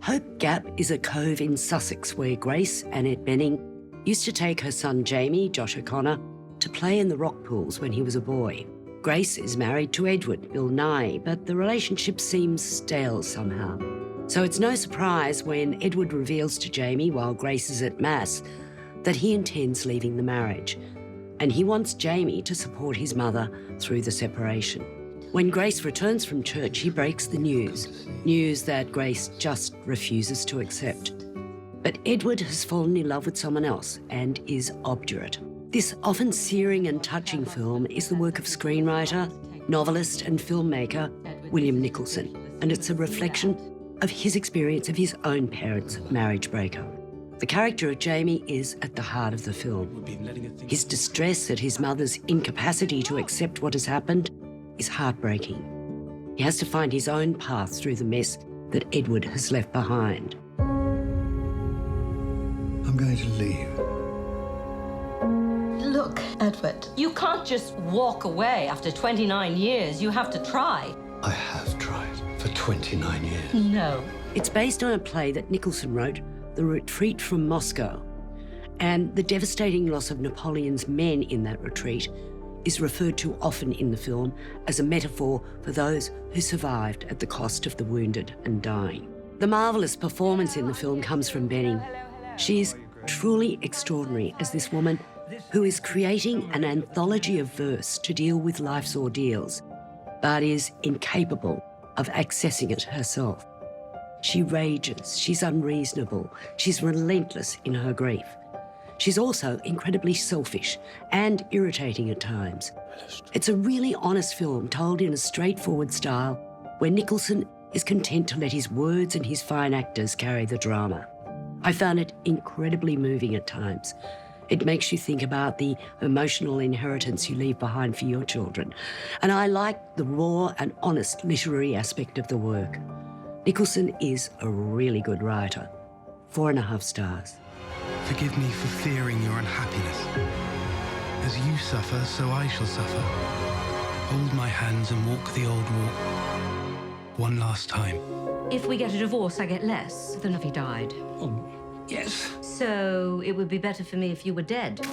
Hope Gap is a cove in Sussex where Grace, Annette Bening, used to take her son Jamie, Josh O'Connor, to play in the rock pools when he was a boy. Grace is married to Edward, Bill Nighy, but the relationship seems stale somehow. So it's no surprise when Edward reveals to Jamie while Grace is at Mass that he intends leaving the marriage, and he wants Jamie to support his mother through the separation. When Grace returns from church, he breaks the news that Grace just refuses to accept. But Edward has fallen in love with someone else and is obdurate. This often searing and touching film is the work of screenwriter, novelist and filmmaker William Nicholson, and it's a reflection of his experience of his own parents' marriage breakup. The character of Jamie is at the heart of the film. His distress at his mother's incapacity to accept what has happened is heartbreaking. He has to find his own path through the mess that Edward has left behind. I'm going to leave. Look, Edward. You can't just walk away after 29 years. You have to try. I have tried for 29 years. No. It's based on a play that Nicholson wrote, The Retreat from Moscow, and the devastating loss of Napoleon's men in that retreat is referred to often in the film as a metaphor for those who survived at the cost of the wounded and dying. The marvellous performance in the film comes from Bening. She is truly extraordinary as this woman who is creating an anthology of verse to deal with life's ordeals, but is incapable of accessing it herself. She rages, she's unreasonable, she's relentless in her grief. She's also incredibly selfish and irritating at times. It's a really honest film told in a straightforward style where Nicholson is content to let his words and his fine actors carry the drama. I found it incredibly moving at times. It makes you think about the emotional inheritance you leave behind for your children. And I like the raw and honest literary aspect of the work. Nicholson is a really good writer. 4.5 stars. Forgive me for fearing your unhappiness. As you suffer, so I shall suffer. Hold my hands and walk the old walk. One last time. If we get a divorce, I get less than if he died. Oh, yes. So it would be better for me if you were dead.